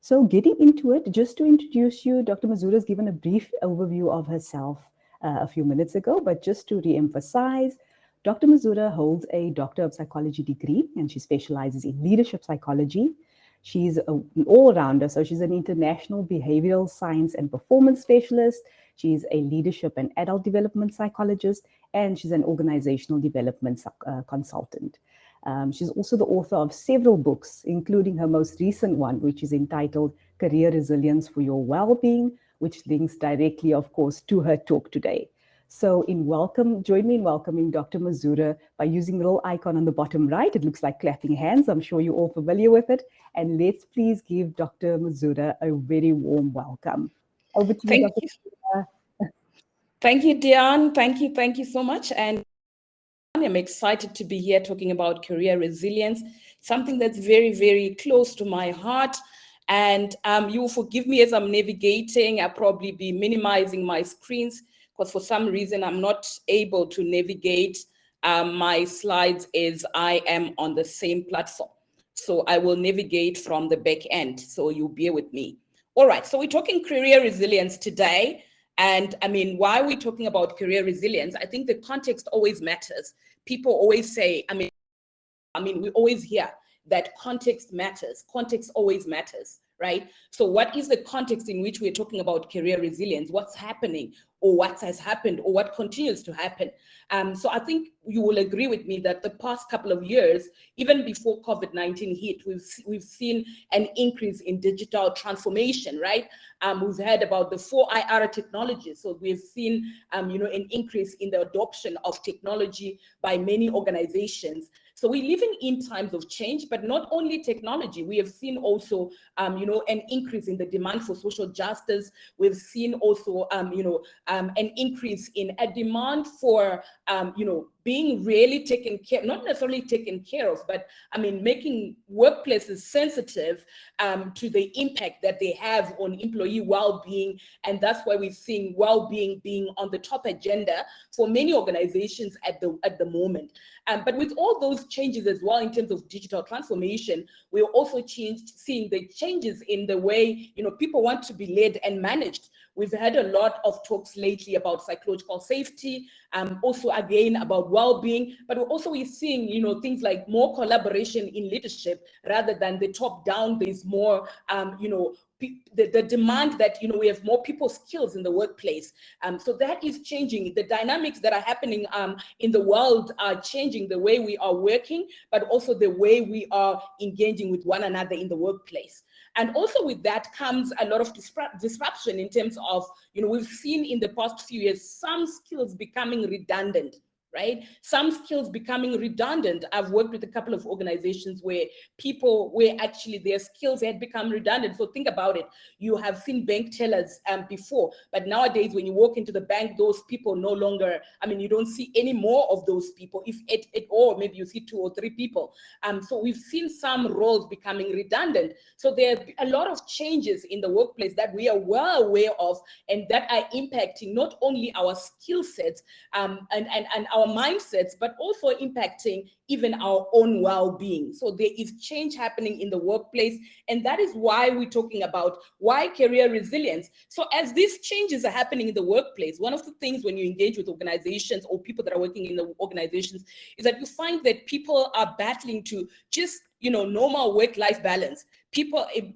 So getting into it, just to introduce you, Dr. Mazhura has given a brief overview of herself a few minutes ago, but just to re-emphasize, Dr. Mazhura holds a Doctor of Psychology degree, and she specializes in leadership psychology. She's an all-rounder, so she's an international behavioral science and performance specialist. She's a leadership and adult development psychologist, and she's an organizational development consultant. She's also the author of several books, including her most recent one, which is entitled Career Resilience for Your Wellbeing, which links directly, of course, to her talk today. So join me in welcoming Dr. Mazhura by using the little icon on the bottom right. It looks like clapping hands. I'm sure you're all familiar with it. And let's please give Dr. Mazhura a very warm welcome. Over to you, Dr. Mazhura. Thank you, Diane. Thank you so much. And I'm excited to be here talking about career resilience, something that's very, very close to my heart. And you will forgive me as I'm navigating. I'll probably be minimizing my screens because for some reason I'm not able to navigate my slides as I am on the same platform. So I will navigate from the back end. So you'll bear with me. All right. So we're talking career resilience today. And I mean, why are we talking about career resilience? I think the context always matters. People always say, I mean, we always hear that context matters. Context always matters, right? So what is the context in which we're talking about career resilience? What's happening or what has happened or what continues to happen? So I think you will agree with me that the past couple of years, even before COVID-19 hit, we've seen an increase in digital transformation, right? We've heard about the 4IR technology. So we've seen, an increase in the adoption of technology by many organizations. So we're living in times of change, but not only technology. We have seen also, an increase in the demand for social justice. We've seen also, an increase in a demand for, being really taken care, not necessarily taken care of, but I mean, making workplaces sensitive to the impact that they have on employee well-being. And that's why we're seeing well-being being on the top agenda for many organizations at the moment. But with all those changes as well in terms of digital transformation, we're also seeing the changes in the way, people want to be led and managed. We've had a lot of talks lately about psychological safety, also again about well-being, but we're seeing, things like more collaboration in leadership rather than the top-down. There's more, the demand that, we have more people skills in the workplace. So that is changing. The dynamics that are happening in the world are changing the way we are working, but also the way we are engaging with one another in the workplace. And also with that comes a lot of disruption in terms of, we've seen in the past few years, some skills becoming redundant, right? Some skills becoming redundant. I've worked with a couple of organizations where actually their skills had become redundant. So think about it. You have seen bank tellers before, but nowadays when you walk into the bank, those people no longer, you don't see any more of those people, if at all, maybe you see 2 or 3 people. So we've seen some roles becoming redundant. So there are a lot of changes in the workplace that we are well aware of and that are impacting not only our skill sets and our mindsets, but also impacting even our own well-being. So there is change happening in the workplace, and that is why we're talking about why career resilience. So as these changes are happening in the workplace, one of the things when you engage with organizations or people that are working in the organizations is that you find that people are battling to just normal work-life balance.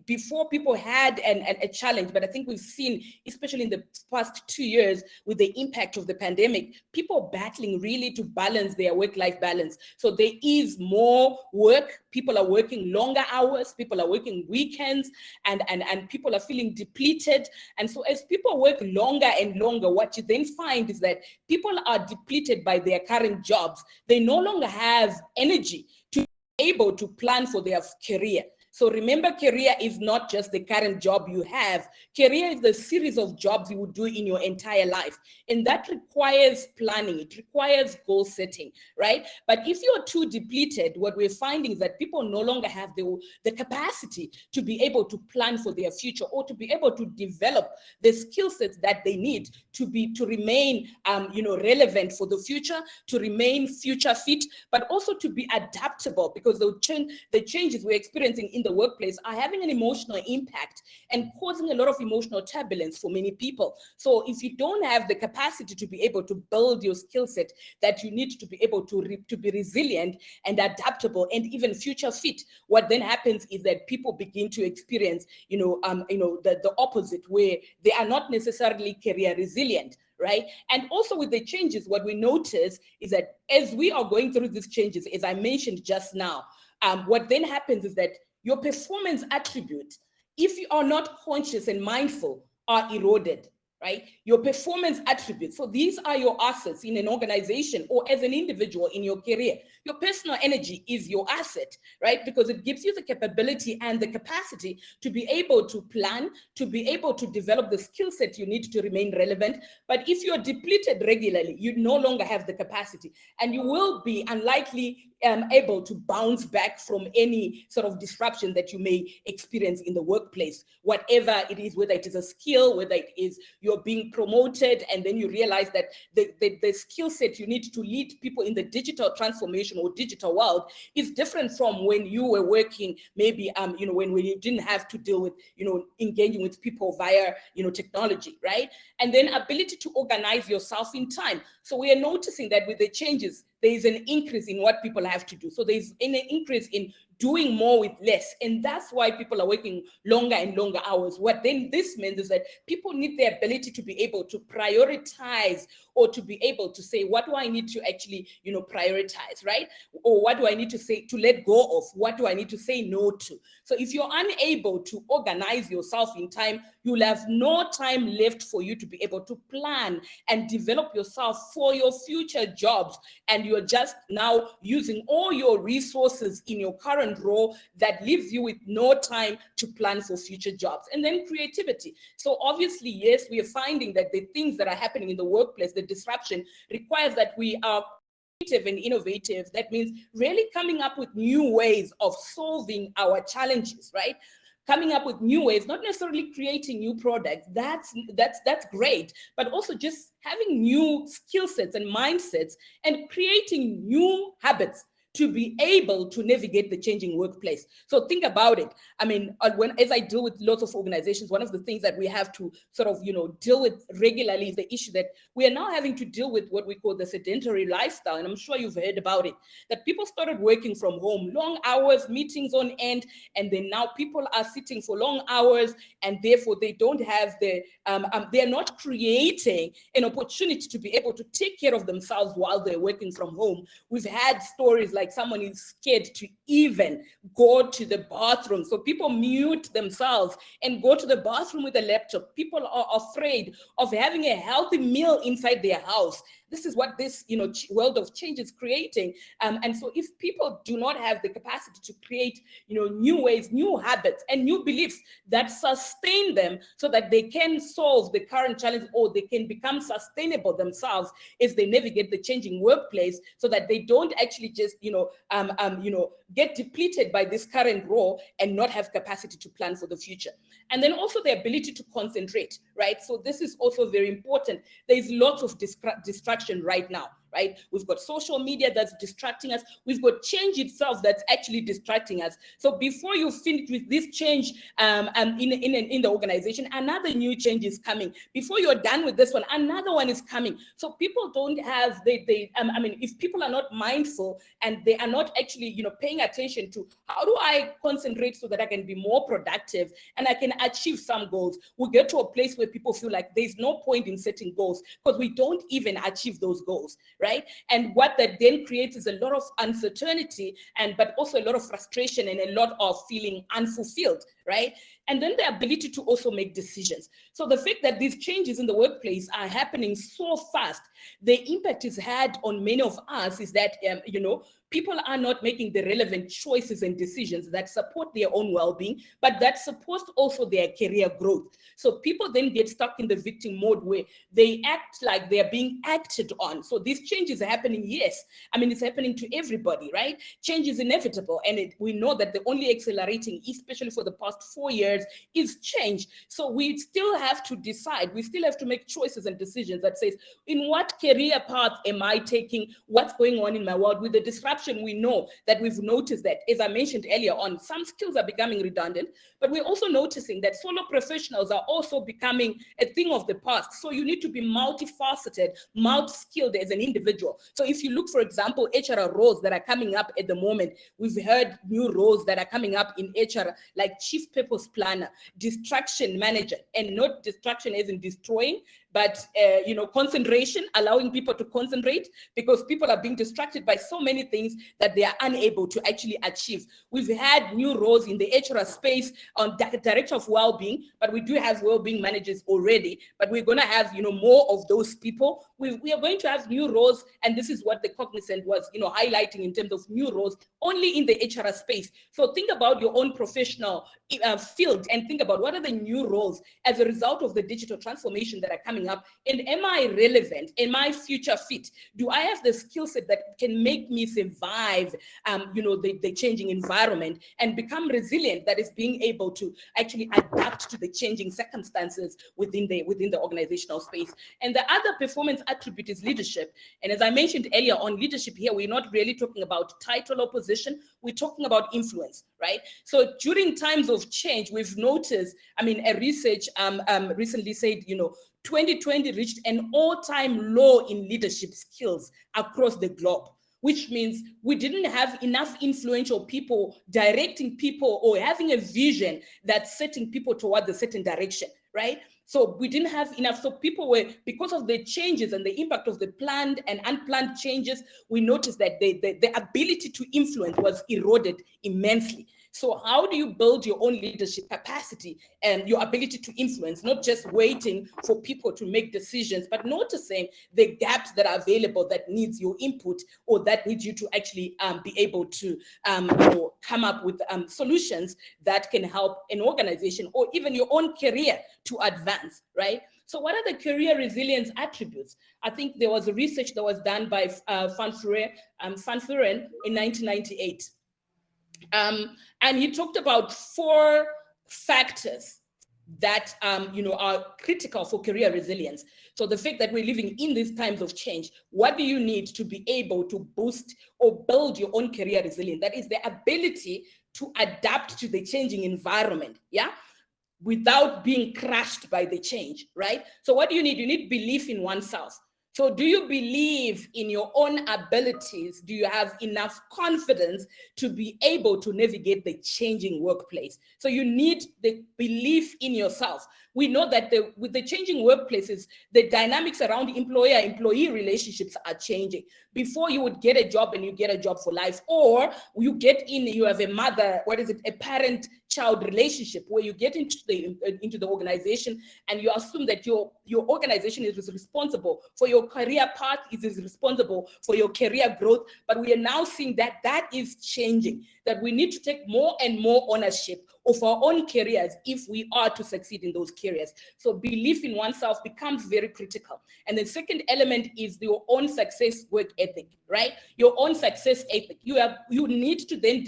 Before people had a challenge, but I think we've seen, especially in the past 2 years with the impact of the pandemic, people battling really to balance their work-life balance. So there is more work. People are working longer hours. People are working weekends, and people are feeling depleted. And so as people work longer and longer, what you then find is that people are depleted by their current jobs. They no longer have energy to be able to plan for their career. So remember, career is not just the current job you have. Career is the series of jobs you would do in your entire life. And that requires planning. It requires goal setting, right? But if you're too depleted, what we're finding is that people no longer have the capacity to be able to plan for their future or to be able to develop the skill sets that they need to remain relevant for the future, to remain future fit, but also to be adaptable, because the changes we're experiencing in the the workplace are having an emotional impact and causing a lot of emotional turbulence for many people. So if you don't have the capacity to be able to build your skill set that you need to be able to be resilient and adaptable and even future fit, what then happens is that people begin to experience, the opposite, where they are not necessarily career resilient, right? And also with the changes, what we notice is that as we are going through these changes, as I mentioned just now, what then happens is that your performance attributes, if you are not conscious and mindful, are eroded, right? Your performance attributes. So these are your assets in an organization or as an individual in your career. Your personal energy is your asset, right? Because it gives you the capability and the capacity to be able to plan, to be able to develop the skill set you need to remain relevant. But if you're depleted regularly, you no longer have the capacity, and you will be unlikely able to bounce back from any sort of disruption that you may experience in the workplace, whatever it is, whether it is a skill, whether it is you're being promoted, and then you realize that the skill set you need to lead people in the digital transformation or digital world is different from when you were working, maybe, when you didn't have to deal with, engaging with people via, technology, right? And then ability to organize yourself in time. So we are noticing that with the changes, there is an increase in what people have to do. So there's an increase in doing more with less. And that's why people are working longer and longer hours. What then this means is that people need the ability to be able to prioritize, or to be able to say, what do I need to actually, prioritize, right? Or what do I need to say, to let go of? What do I need to say no to? So if you're unable to organize yourself in time, you'll have no time left for you to be able to plan and develop yourself for your future jobs. And you're just now using all your resources in your current role that leaves you with no time to plan for future jobs. And then creativity. So obviously, yes, we are finding that the things that are happening in the workplace, the disruption, requires that we are creative and innovative. That means really coming up with new ways of solving our challenges, right? Coming up with new ways, not necessarily creating new products. That's great, but also just having new skill sets and mindsets and creating new habits to be able to navigate the changing workplace. So think about it. I mean, as I deal with lots of organizations, one of the things that we have to sort of, deal with regularly is the issue that we are now having to deal with what we call the sedentary lifestyle. And I'm sure you've heard about it, that people started working from home, long hours, meetings on end, and then now people are sitting for long hours, and therefore they don't have they're not creating an opportunity to be able to take care of themselves while they're working from home. We've had stories like someone is scared to even go to the bathroom. So people mute themselves and go to the bathroom with a laptop. People are afraid of having a healthy meal inside their house. This is what this world of change is creating. And so if people do not have the capacity to create new ways, new habits, and new beliefs that sustain them so that they can solve the current challenge, or they can become sustainable themselves as they navigate the changing workplace, so that they don't actually just get depleted by this current role and not have capacity to plan for the future. And then also the ability to concentrate, right? So this is also very important. There's lots of distraction right now, right? We've got social media that's distracting us. We've got change itself that's actually distracting us. So before you finish with this change in the organization, another new change is coming. Before you're done with this one, another one is coming. So people don't have, if people are not mindful and they are not actually, paying attention to how do I concentrate so that I can be more productive and I can achieve some goals, we'll get to a place where people feel like there's no point in setting goals because we don't even achieve those goals, right? And what that then creates is a lot of uncertainty, but also a lot of frustration and a lot of feeling unfulfilled, right? And then the ability to also make decisions. So the fact that these changes in the workplace are happening so fast, the impact it's had on many of us is that, people are not making the relevant choices and decisions that support their own well-being, but that supports also their career growth. So people then get stuck in the victim mode where they act like they're being acted on. So these changes are happening, yes. I mean, it's happening to everybody, right? Change is inevitable. And we know that the only accelerating, especially for the past last 4 years is change. So we still have to decide, we still have to make choices and decisions that says, in what career path am I taking? What's going on in my world? With the disruption, we know that we've noticed that, as I mentioned earlier on, some skills are becoming redundant, but we're also noticing that solo professionals are also becoming a thing of the past. So you need to be multifaceted, multi-skilled as an individual. So if you look, for example, HR roles that are coming up at the moment, we've heard new roles that are coming up in HR, like chief purpose planner, distraction manager, and not distraction as in destroying, but concentration, allowing people to concentrate, because people are being distracted by so many things that they are unable to actually achieve. We've had new roles in the HR space on director of well-being, but we do have well-being managers already, but we're going to have more of those people. We are going to have new roles, and this is what the Cognizant was highlighting in terms of new roles only in the HR space. So think about your own professional field and think about what are the new roles as a result of the digital transformation that are coming up, and am I relevant? Am I future fit? Do I have the skill set that can make me survive the changing environment and become resilient, that is being able to actually adapt to the changing circumstances within the organizational space? And the other performance attribute is leadership. And as I mentioned earlier on, leadership here, we're not really talking about title or position, we're talking about influence, right? So during times of change, we've noticed, a research recently said, 2020 reached an all-time low in leadership skills across the globe, which means we didn't have enough influential people directing people or having a vision that's setting people towards a certain direction, right? So we didn't have enough. So people were, because of the changes and the impact of the planned and unplanned changes, we noticed that the ability to influence was eroded immensely. So how do you build your own leadership capacity and your ability to influence, not just waiting for people to make decisions, but noticing the gaps that are available that needs your input, or that needs you to actually be able to come up with solutions that can help an organization or even your own career to advance, right? So what are the career resilience attributes? I think there was a research that was done by Van Vuren in 1998. And he talked about 4 factors that are critical for career resilience. So the fact that we're living in these times of change, what do you need to be able to boost or build your own career resilience? That is the ability to adapt to the changing environment, without being crushed by the change, right? So what do you need? You need belief in oneself. So do you believe in your own abilities? Do you have enough confidence to be able to navigate the changing workplace? So you need the belief in yourself. We know that with the changing workplaces, the dynamics around employer-employee relationships are changing. Before, you would get a job and you get a job for life, or you get in, you have a parent-child relationship where you get into the organization and you assume that your organization is responsible for your career path, is responsible for your career growth. But we are now seeing that is changing, that we need to take more and more ownership of our own careers if we are to succeed in those careers. So belief in oneself becomes very critical. And the second element is your own success work ethic, right? Your own success ethic. You need to then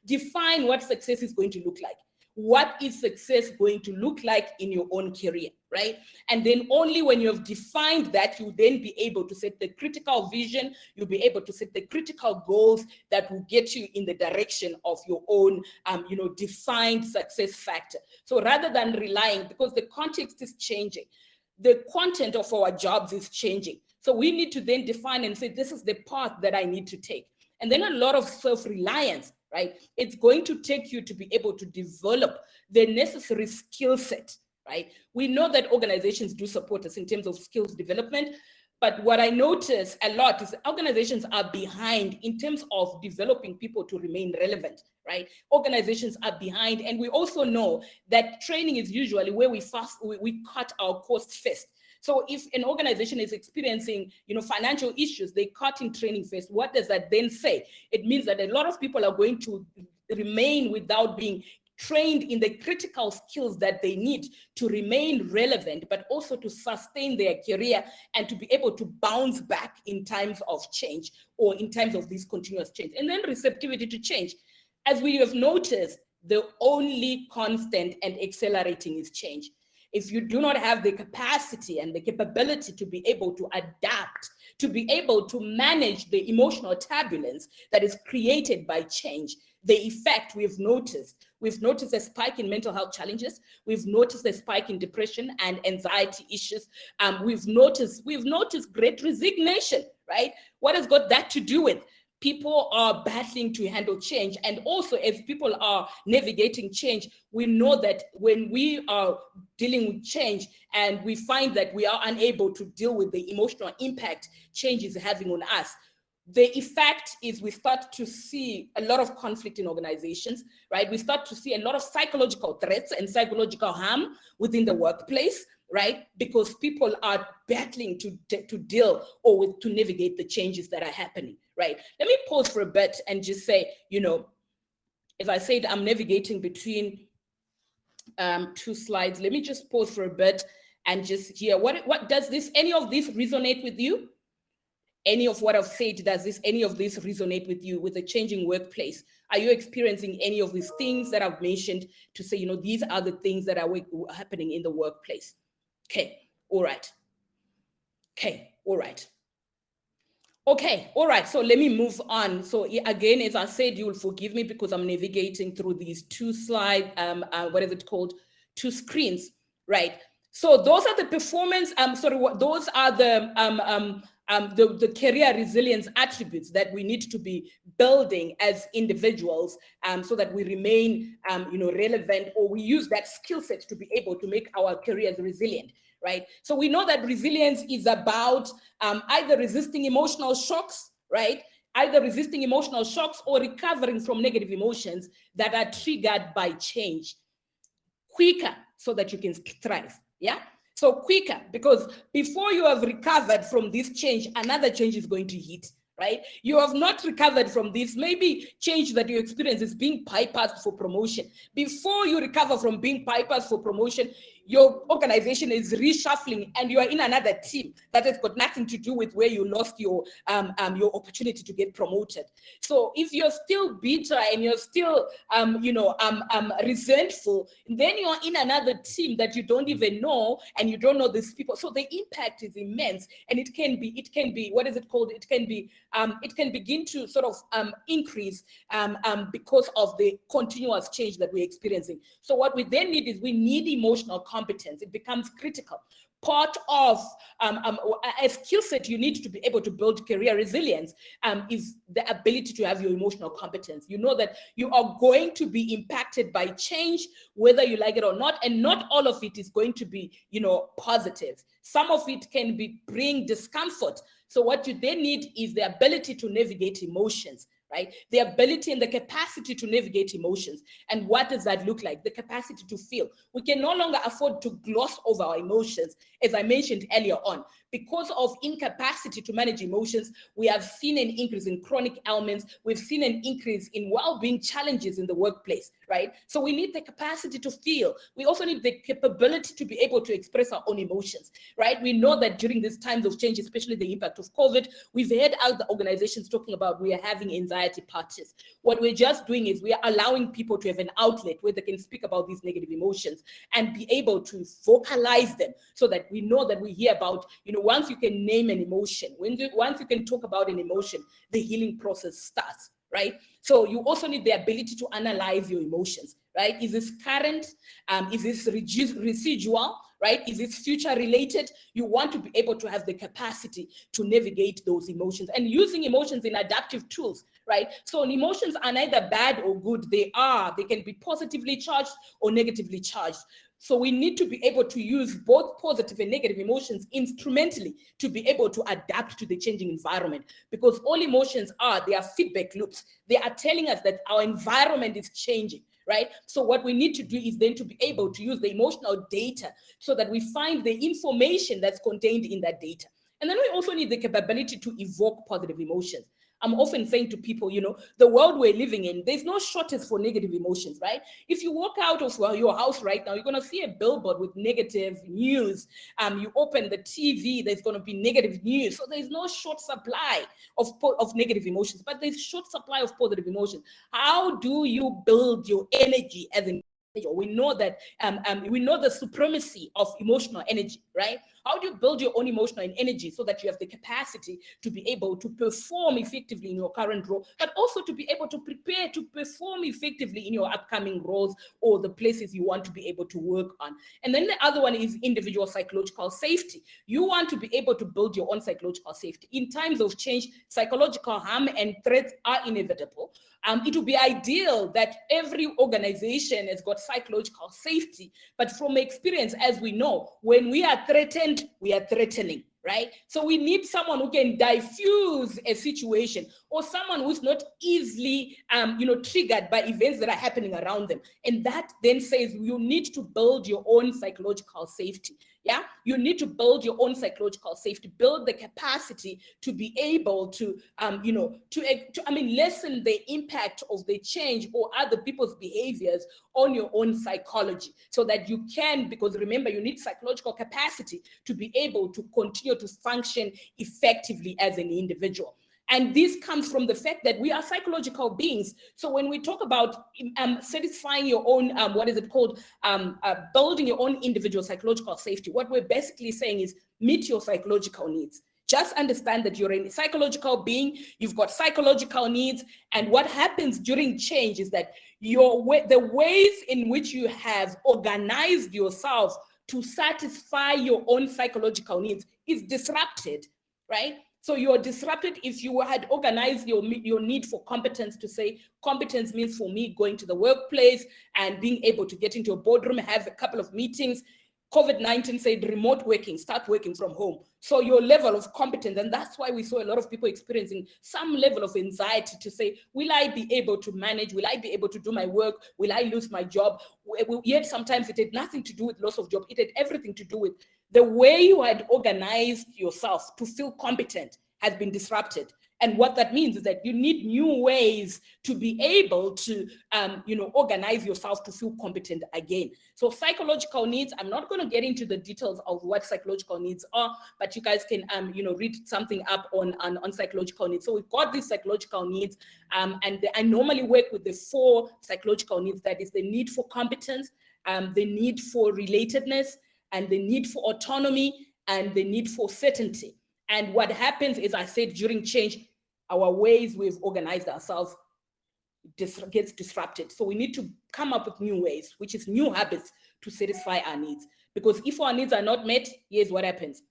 define what success is going to look like. What is success going to look like in your own career, right? And then only when you have defined that, you then be able to set the critical vision, you'll be able to set the critical goals that will get you in the direction of your own, defined success factor. So rather than relying, because the context is changing, the content of our jobs is changing. So we need to then define and say, this is the path that I need to take. And then a lot of self-reliance, right? It's going to take you to be able to develop the necessary skill set, right? We know that organizations do support us in terms of skills development, but what I notice a lot is organizations are behind in terms of developing people to remain relevant, right? Organizations are behind, and we also know that training is usually where we cut our costs first. So if an organization is experiencing, financial issues, they cut in training first. What does that then say? It means that a lot of people are going to remain without being trained in the critical skills that they need to remain relevant, but also to sustain their career and to be able to bounce back in times of change or in times of this continuous change. And then receptivity to change. As we have noticed, the only constant and accelerating is change. If you do not have the capacity and the capability to be able to adapt, to be able to manage the emotional turbulence that is created by change, the effect we've noticed a spike in mental health challenges. We've noticed a spike in depression and anxiety issues. We've noticed great resignation, right? What has got that to do with? People are battling to handle change. And also, as people are navigating change, we know that when we are dealing with change and we find that we are unable to deal with the emotional impact change is having on us, the effect is we start to see a lot of conflict in organizations, right? We start to see a lot of psychological threats and psychological harm within the workplace, right? Because people are battling to deal or to navigate the changes that are happening, right? Let me pause for a bit and just say, if I said I'm navigating between two slides, let me just pause for a bit and just hear what does any of this resonate with you? Any of what I've said, does any of this resonate with you, with a changing workplace? Are you experiencing any of these things that I've mentioned to say, these are the things that are happening in the workplace? Okay, all right. Okay, all right. Okay, all right, so let me move on. So again, as I said, you will forgive me because I'm navigating through these two slides, what is it called? Two screens, right? So those are the performance, those are the career resilience attributes that we need to be building as individuals, so that we remain, relevant, or we use that skill set to be able to make our careers resilient, right? So we know that resilience is about either resisting emotional shocks, right? Either resisting emotional shocks or recovering from negative emotions that are triggered by change quicker so that you can thrive. Yeah. So quicker, because before you have recovered from this change, another change is going to hit, right? You have not recovered from this. Maybe change that you experience is being bypassed for promotion. Before you recover from being bypassed for promotion, your organization is reshuffling and you are in another team that has got nothing to do with where you lost your opportunity to get promoted. So if you're still bitter and you're still resentful, then you're in another team that you don't even know and you don't know these people. So the impact is immense, and it can be what is it called? It can begin to sort of increase because of the continuous change that we're experiencing. So what we then need is we need emotional competence. It becomes critical. Part of a skill set you need to be able to build career resilience is the ability to have your emotional competence. You know that you are going to be impacted by change, whether you like it or not, and not all of it is going to be, positive. Some of it can bring discomfort. So what you then need is the ability to navigate emotions, right? The ability and the capacity to navigate emotions. And what does that look like? The capacity to feel. We can no longer afford to gloss over our emotions, as I mentioned earlier on. Because of incapacity to manage emotions, we have seen an increase in chronic ailments. We've seen an increase in well-being challenges in the workplace, right? So we need the capacity to feel. We also need the capability to be able to express our own emotions, right? We know that during these times of change, especially the impact of COVID, we've heard other organizations talking about we are having anxiety parties. What we're just doing is we are allowing people to have an outlet where they can speak about these negative emotions and be able to vocalize them, so that we know that we hear about, once you can name an emotion, once you can talk about an emotion, the healing process starts, right? So you also need the ability to analyze your emotions, right? Is this current? Is this residual? Right? Is it future related? You want to be able to have the capacity to navigate those emotions, and using emotions in adaptive tools, right? So emotions are neither bad or good. They can be positively charged or negatively charged. So we need to be able to use both positive and negative emotions instrumentally to be able to adapt to the changing environment, because all emotions they are feedback loops. They are telling us that our environment is changing, right? So what we need to do is then to be able to use the emotional data so that we find the information that's contained in that data. And then we also need the capability to evoke positive emotions. I'm often saying to people, the world we're living in, there's no shortage for negative emotions, right? If you walk out of your house right now, you're going to see a billboard with negative news. You open the TV, there's going to be negative news. So there's no short supply of negative emotions, but there's short supply of positive emotions. How do you build your energy as an individual? We know that we know the supremacy of emotional energy, right? How do you build your own emotional energy so that you have the capacity to be able to perform effectively in your current role, but also to be able to prepare to perform effectively in your upcoming roles or the places you want to be able to work on? And then the other one is individual psychological safety. You want to be able to build your own psychological safety. In times of change, psychological harm and threats are inevitable. It would be ideal that every organization has got psychological safety, but from experience, as we know, when we are threatened, we are threatening, right? So we need someone who can diffuse a situation, or someone who's not easily, triggered by events that are happening around them. And that then says you need to build your own psychological safety. Yeah, you need to build your own psychological safety, build the capacity to be able to, lessen the impact of the change or other people's behaviors on your own psychology, so that you can, because remember, you need psychological capacity to be able to continue to function effectively as an individual. And this comes from the fact that we are psychological beings. So when we talk about satisfying your own, building your own individual psychological safety, what we're basically saying is meet your psychological needs. Just understand that you're a psychological being, you've got psychological needs, and what happens during change is that the ways in which you have organized yourself to satisfy your own psychological needs is disrupted, right? So you're disrupted if you had organized your need for competence to say, competence means for me going to the workplace and being able to get into a boardroom, have a couple of meetings. COVID-19 said remote working, start working from home. So your level of competence, and that's why we saw a lot of people experiencing some level of anxiety to say, will I be able to manage? Will I be able to do my work? Will I lose my job? Yet sometimes it had nothing to do with loss of job. It had everything to do with the way you had organized yourself to feel competent has been disrupted. And what that means is that you need new ways to be able to, organize yourself to feel competent again. So psychological needs, I'm not going to get into the details of what psychological needs are, but you guys can, read something up on psychological needs. So we've got these psychological needs, and I normally work with the 4 psychological needs. That is the need for competence, the need for relatedness, and the need for autonomy, and the need for certainty. And what happens is, I said, during change, our ways we've organized ourselves gets disrupted. So we need to come up with new ways, which is new habits to satisfy our needs. Because if our needs are not met, here's what happens.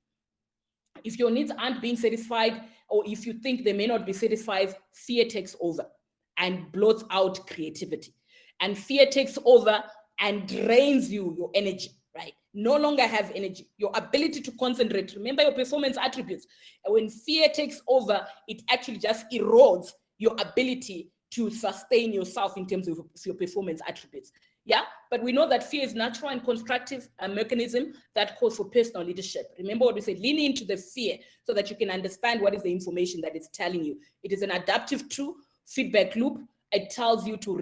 If your needs aren't being satisfied, or if you think they may not be satisfied, fear takes over and blots out creativity. And fear takes over and drains your energy, right? No longer have energy, your ability to concentrate. Remember your performance attributes. And when fear takes over, it actually just erodes your ability to sustain yourself in terms of your performance attributes. Yeah, but we know that fear is natural and constructive mechanism that calls for personal leadership. Remember what we said, lean into the fear so that you can understand what is the information that it's telling you. It is an adaptive tool, feedback loop. It tells you to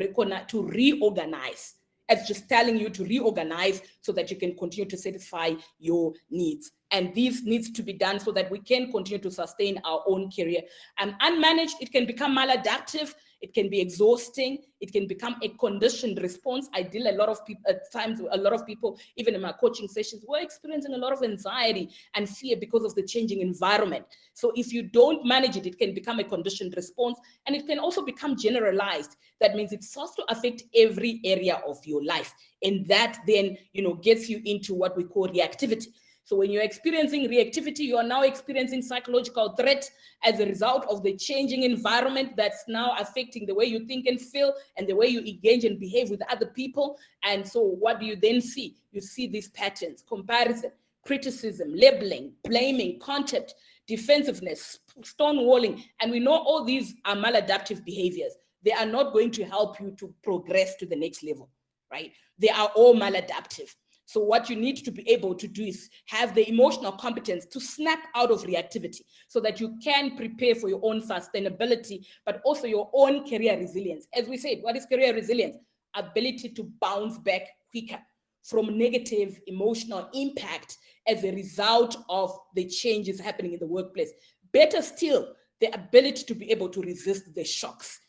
reorganize. It's just telling you to reorganize so that you can continue to satisfy your needs. And these needs to be done so that we can continue to sustain our own career. Unmanaged, it can become maladaptive. It can be exhausting. It can become a conditioned response. I deal a lot of people at times. A lot of people, even in my coaching sessions, were experiencing a lot of anxiety and fear because of the changing environment. So if you don't manage it, it can become a conditioned response, and it can also become generalized. That means it starts to affect every area of your life, and that then gets you into what we call reactivity. So when you're experiencing reactivity, you are now experiencing psychological threat as a result of the changing environment that's now affecting the way you think and feel and the way you engage and behave with other people. And so what do you then see? You see these patterns: comparison, criticism, labeling, blaming, contempt, defensiveness, stonewalling. And we know all these are maladaptive behaviors. They are not going to help you to progress to the next level, right? They are all maladaptive. So what you need to be able to do is have the emotional competence to snap out of reactivity so that you can prepare for your own sustainability, but also your own career resilience. As we said, what is career resilience? Ability to bounce back quicker from negative emotional impact as a result of the changes happening in the workplace. Better still, the ability to be able to resist the shocks.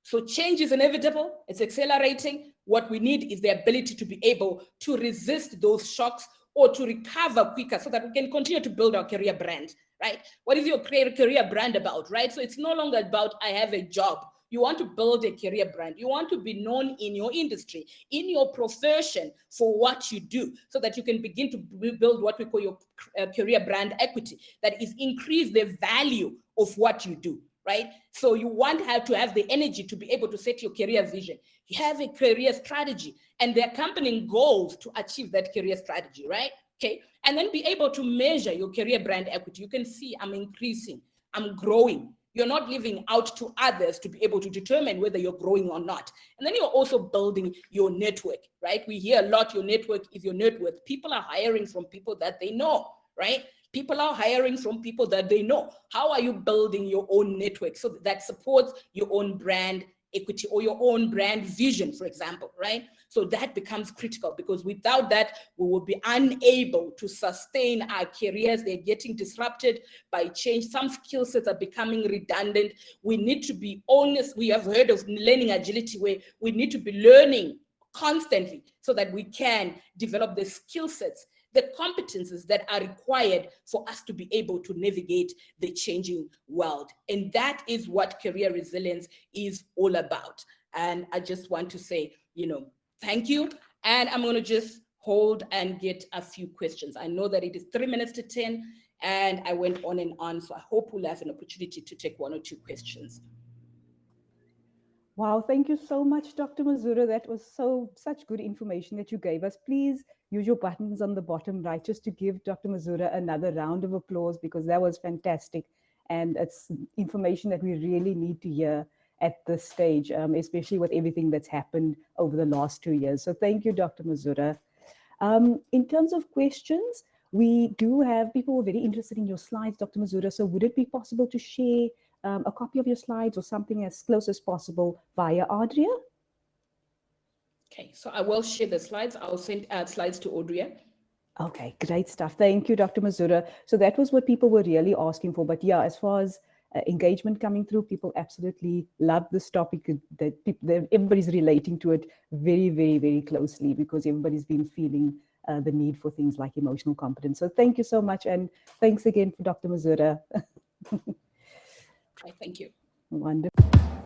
So change is inevitable, it's accelerating. What we need is the ability to be able to resist those shocks or to recover quicker so that we can continue to build our career brand, right? What is your career brand about, right? So it's no longer about I have a job. You want to build a career brand. You want to be known in your industry, in your profession for what you do so that you can begin to build what we call your career brand equity, that is increase the value of what you do. Right? So you want to have the energy to be able to set your career vision. You have a career strategy and the accompanying goals to achieve that career strategy, right? Okay. And then be able to measure your career brand equity. You can see I'm increasing, I'm growing. You're not leaving out to others to be able to determine whether you're growing or not. And then you're also building your network, right? We hear a lot, your network is your net worth. People are hiring from people that they know, right? People are hiring from people that they know. How are you building your own network so that supports your own brand equity or your own brand vision, for example, right? So that becomes critical because without that, we will be unable to sustain our careers. They're getting disrupted by change. Some skill sets are becoming redundant. We need to be honest. We have heard of learning agility where we need to be learning constantly so that we can develop the skill sets, the competences that are required for us to be able to navigate the changing world. And that is what career resilience is all about. And I just want to say, thank you. And I'm going to just hold and get a few questions. I know that it is 3 minutes to 10 and I went on and on. So I hope we'll have an opportunity to take 1 or 2 questions. Wow, thank you so much, Dr. Mazhura. That was such good information that you gave us. Please use your buttons on the bottom right just to give Dr. Mazhura another round of applause because that was fantastic. And it's information that we really need to hear at this stage, especially with everything that's happened over the last 2 years. So thank you, Dr. Mazhura. In terms of questions, we do have people who are very interested in your slides, Dr. Mazhura. So would it be possible to share a copy of your slides or something as close as possible via Adria? Okay, so I will share the slides. I'll send slides to Audrey. Okay, great stuff. Thank you, Dr. Mazhura. So that was what people were really asking for. But yeah, as far as engagement coming through, people absolutely love this topic. That everybody's relating to it very, very, very closely because everybody's been feeling the need for things like emotional competence. So thank you so much. And thanks again for Dr. Mazhura. Thank you. Wonderful.